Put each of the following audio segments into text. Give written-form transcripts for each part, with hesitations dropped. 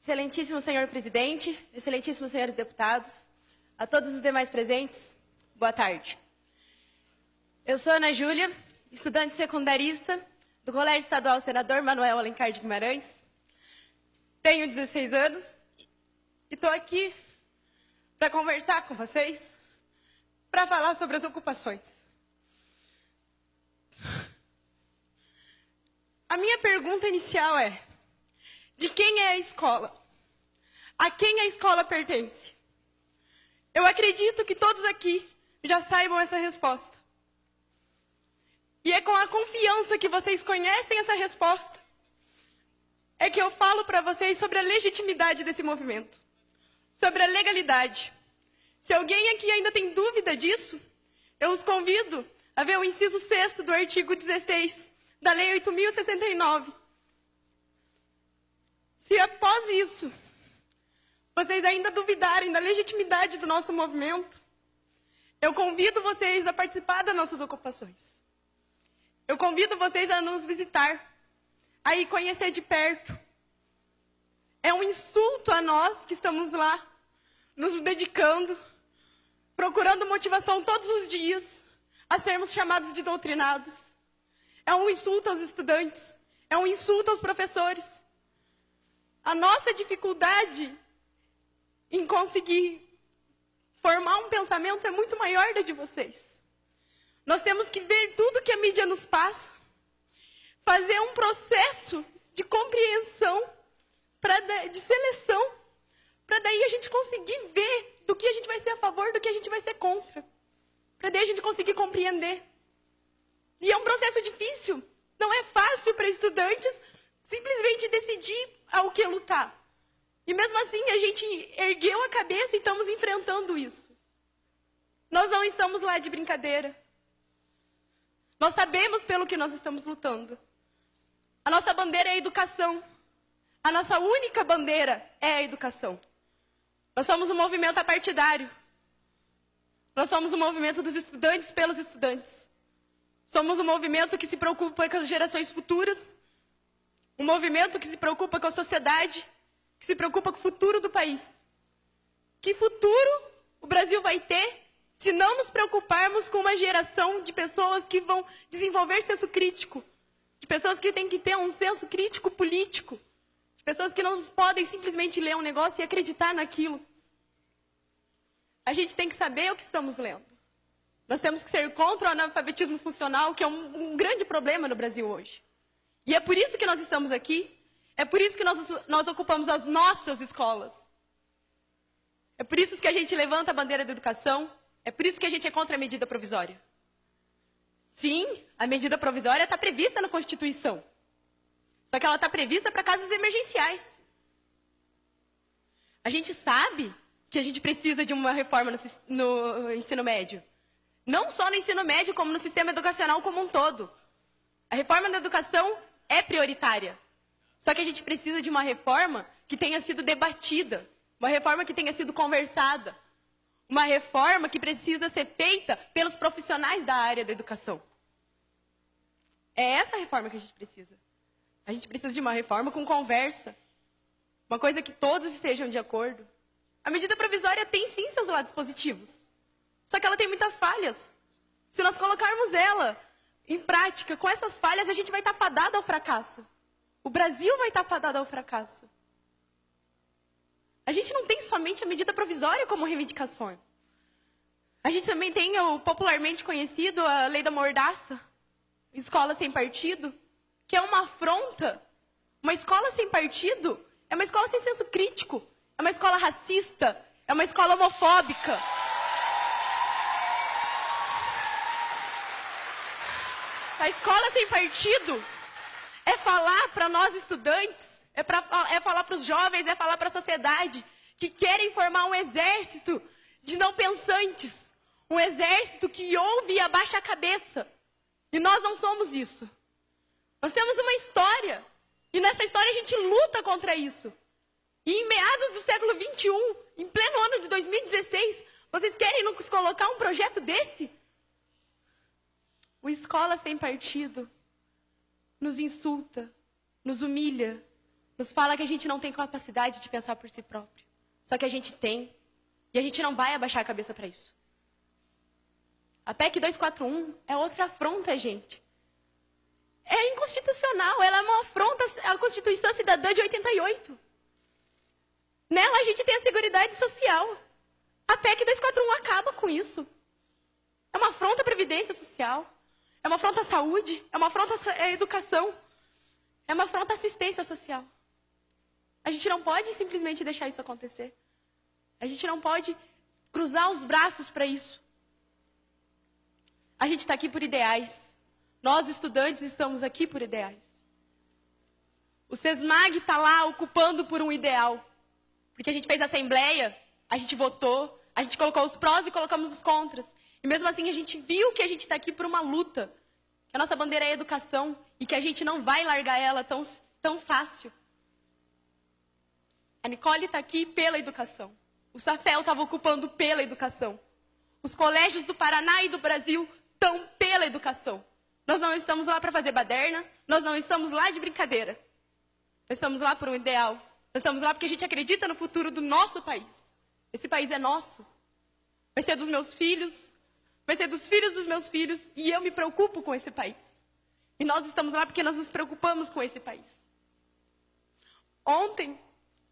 Excelentíssimo senhor presidente, excelentíssimos senhores deputados, a todos os demais presentes, boa tarde. Eu sou Ana Júlia, estudante secundarista do Colégio Estadual Senador Manuel Alencar de Guimarães. Tenho 16 anos e estou aqui para conversar com vocês, para falar sobre as ocupações. A minha pergunta inicial é: de quem é a escola? A quem a escola pertence? Eu acredito que todos aqui já saibam essa resposta. E é com a confiança que vocês conhecem essa resposta é que eu falo para vocês sobre a legitimidade desse movimento, sobre a legalidade. Se alguém aqui ainda tem dúvida disso, eu os convido a ver o inciso 6º do artigo 16 da Lei 8.069. Se após isso, vocês ainda duvidarem da legitimidade do nosso movimento, eu convido vocês a participar das nossas ocupações. Eu convido vocês a nos visitar, a ir conhecer de perto. É um insulto a nós que estamos lá, nos dedicando, procurando motivação todos os dias, a sermos chamados de doutrinados. É um insulto aos estudantes, é um insulto aos professores. A nossa dificuldade em conseguir formar um pensamento é muito maior da de vocês. Nós temos que ver tudo que a mídia nos passa, fazer um processo de compreensão, de seleção, para daí a gente conseguir ver do que a gente vai ser a favor, do que a gente vai ser contra, para daí a gente conseguir compreender. E é um processo difícil, não é fácil para estudantes simplesmente decidir ao que lutar. E mesmo assim, a gente ergueu a cabeça e estamos enfrentando isso. Nós não estamos lá de brincadeira. Nós sabemos pelo que nós estamos lutando. A nossa bandeira é a educação. A nossa única bandeira é a educação. Nós somos um movimento apartidário. Nós somos um movimento dos estudantes pelos estudantes. Somos um movimento que se preocupa com as gerações futuras. Um movimento que se preocupa com a sociedade, que se preocupa com o futuro do país. Que futuro o Brasil vai ter se não nos preocuparmos com uma geração de pessoas que vão desenvolver senso crítico, de pessoas que têm que ter um senso crítico político, de pessoas que não podem simplesmente ler um negócio e acreditar naquilo. A gente tem que saber o que estamos lendo. Nós temos que ser contra o analfabetismo funcional, que é um grande problema no Brasil hoje. E é por isso que nós estamos aqui, é por isso que nós ocupamos as nossas escolas. É por isso que a gente levanta a bandeira da educação, é por isso que a gente é contra a medida provisória. Sim, a medida provisória está prevista na Constituição. Só que ela está prevista para casos emergenciais. A gente sabe que a gente precisa de uma reforma no ensino médio. Não só no ensino médio, como no sistema educacional como um todo. A reforma da educação é prioritária. Só que a gente precisa de uma reforma que tenha sido debatida, uma reforma que tenha sido conversada, uma reforma que precisa ser feita pelos profissionais da área da educação. É essa reforma que a gente precisa. A gente precisa de uma reforma com conversa, uma coisa que todos estejam de acordo. A medida provisória tem sim seus lados positivos, só que ela tem muitas falhas. Se nós colocarmos ela em prática, com essas falhas, a gente vai estar fadado ao fracasso. O Brasil vai estar fadado ao fracasso. A gente não tem somente a medida provisória como reivindicação. A gente também tem o popularmente conhecido, a lei da mordaça, escola sem partido, que é uma afronta. Uma escola sem partido é uma escola sem senso crítico, é uma escola racista, é uma escola homofóbica. A escola sem partido é falar para nós estudantes, é falar para os jovens, é falar para a sociedade que querem formar um exército de não pensantes, um exército que ouve e abaixa a cabeça. E nós não somos isso. Nós temos uma história, e nessa história a gente luta contra isso. E em meados do século XXI, em pleno ano de 2016, vocês querem nos colocar um projeto desse? O Escola Sem Partido nos insulta, nos humilha, nos fala que a gente não tem capacidade de pensar por si próprio. Só que a gente tem. E a gente não vai abaixar a cabeça para isso. A PEC 241 é outra afronta, gente. É inconstitucional, ela é uma afronta à Constituição Cidadã de 88. Nela a gente tem a Seguridade Social. A PEC 241 acaba com isso. É uma afronta à Previdência Social. É uma afronta à saúde. É uma afronta à educação. É uma afronta à assistência social. A gente não pode simplesmente deixar isso acontecer. A gente não pode cruzar os braços para isso. A gente está aqui por ideais. Nós, estudantes, estamos aqui por ideais. O SESMAG está lá ocupando por um ideal. Porque a gente fez assembleia, a gente votou, a gente colocou os prós e colocamos os contras. E mesmo assim a gente viu que a gente está aqui por uma luta. Que a nossa bandeira é a educação e que a gente não vai largar ela tão fácil. A Nicole está aqui pela educação. O Safel estava ocupando pela educação. Os colégios do Paraná e do Brasil estão pela educação. Nós não estamos lá para fazer baderna, nós não estamos lá de brincadeira. Nós estamos lá por um ideal. Nós estamos lá porque a gente acredita no futuro do nosso país. Esse país é nosso. Vai ser dos meus filhos, vai ser dos filhos dos meus filhos, e eu me preocupo com esse país. E nós estamos lá porque nós nos preocupamos com esse país. Ontem,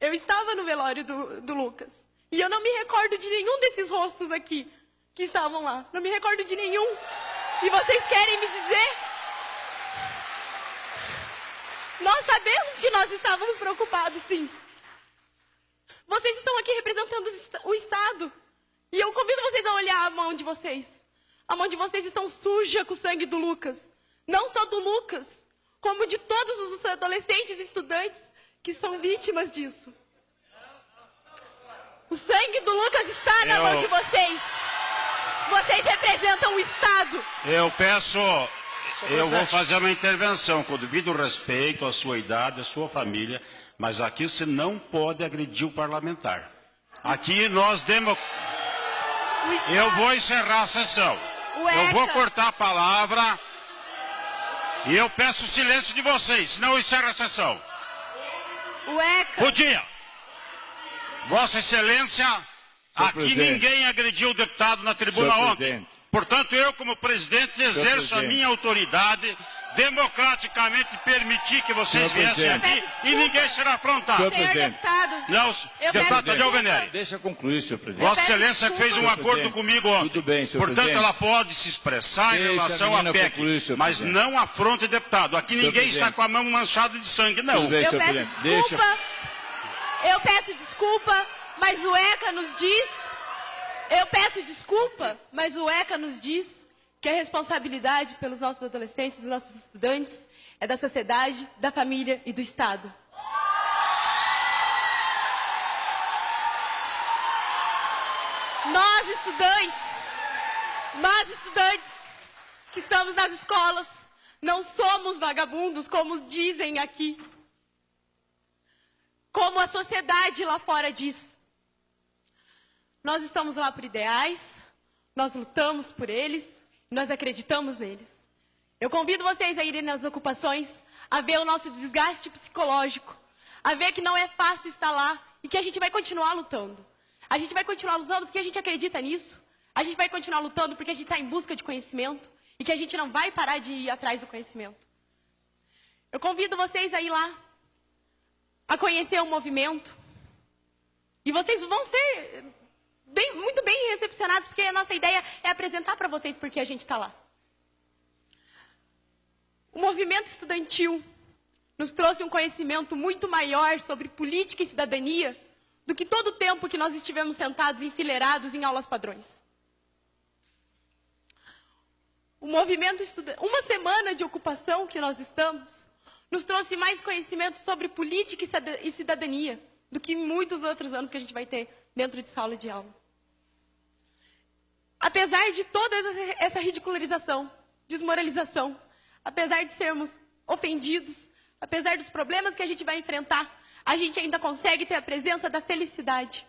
eu estava no velório do Lucas. E eu não me recordo de nenhum desses rostos aqui que estavam lá. Não me recordo de nenhum. E vocês querem me dizer? Nós sabemos que nós estávamos preocupados, sim. Vocês estão aqui representando o Estado. E eu convido vocês a olhar a mão de vocês. A mão de vocês está suja com o sangue do Lucas. Não só do Lucas, como de todos os adolescentes e estudantes que são vítimas disso. O sangue do Lucas está na mão de vocês. Vocês representam o Estado. Eu vou fazer uma intervenção com devido respeito à sua idade, à sua família, mas aqui você não pode agredir o parlamentar. Aqui nós Eu vou encerrar a sessão. Eu vou cortar a palavra e eu peço o silêncio de vocês, senão eu encerro a sessão. Bom dia. Vossa Excelência, aqui ninguém agrediu o deputado na tribuna ontem. Portanto, eu, como presidente, exerço a minha autoridade, democraticamente permitir que vocês viessem aqui e ninguém será afrontado. Senhor deputado, Não, deputado Tadeu Venere. Deixa eu concluir, senhor presidente. Vossa Excelência fez um acordo comigo ontem. Tudo bem, senhor Portanto, presidente. ela pode se expressar em relação à PEC, concluir, senhor mas presidente. não afronte deputado. Aqui ninguém está com a mão manchada de sangue, não. Tudo bem, eu senhor peço presidente. desculpa. Eu peço desculpa, mas o ECA nos diz... Eu peço desculpa, mas o ECA nos diz que a responsabilidade pelos nossos adolescentes, dos nossos estudantes, é da sociedade, da família e do Estado. Nós, estudantes que estamos nas escolas, não somos vagabundos, como dizem aqui. Como a sociedade lá fora diz. Nós estamos lá por ideais, nós lutamos por eles, nós acreditamos neles. Eu convido vocês a irem nas ocupações, a ver o nosso desgaste psicológico, a ver que não é fácil estar lá e que a gente vai continuar lutando. A gente vai continuar lutando porque a gente acredita nisso. A gente vai continuar lutando porque a gente está em busca de conhecimento e que a gente não vai parar de ir atrás do conhecimento. Eu convido vocês a ir lá, a conhecer o movimento. E vocês vão ser muito bem recepcionados, porque a nossa ideia é apresentar para vocês porque a gente está lá. O movimento estudantil nos trouxe um conhecimento muito maior sobre política e cidadania do que todo o tempo que nós estivemos sentados enfileirados em aulas padrões. O movimento estudantil, uma semana de ocupação que nós estamos, nos trouxe mais conhecimento sobre política e cidadania do que muitos outros anos que a gente vai ter dentro de sala de aula. Apesar de toda essa ridicularização, desmoralização, apesar de sermos ofendidos, apesar dos problemas que a gente vai enfrentar, a gente ainda consegue ter a presença da felicidade.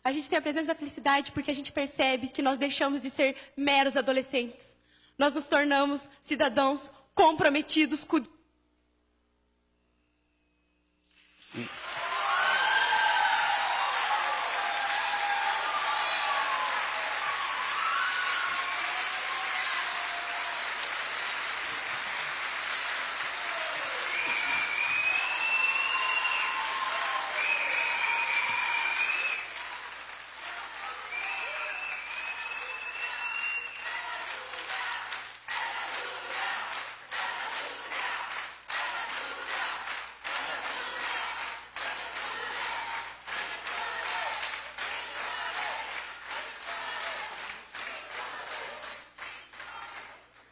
A gente tem a presença da felicidade porque a gente percebe que nós deixamos de ser meros adolescentes. Nós nos tornamos cidadãos comprometidos com E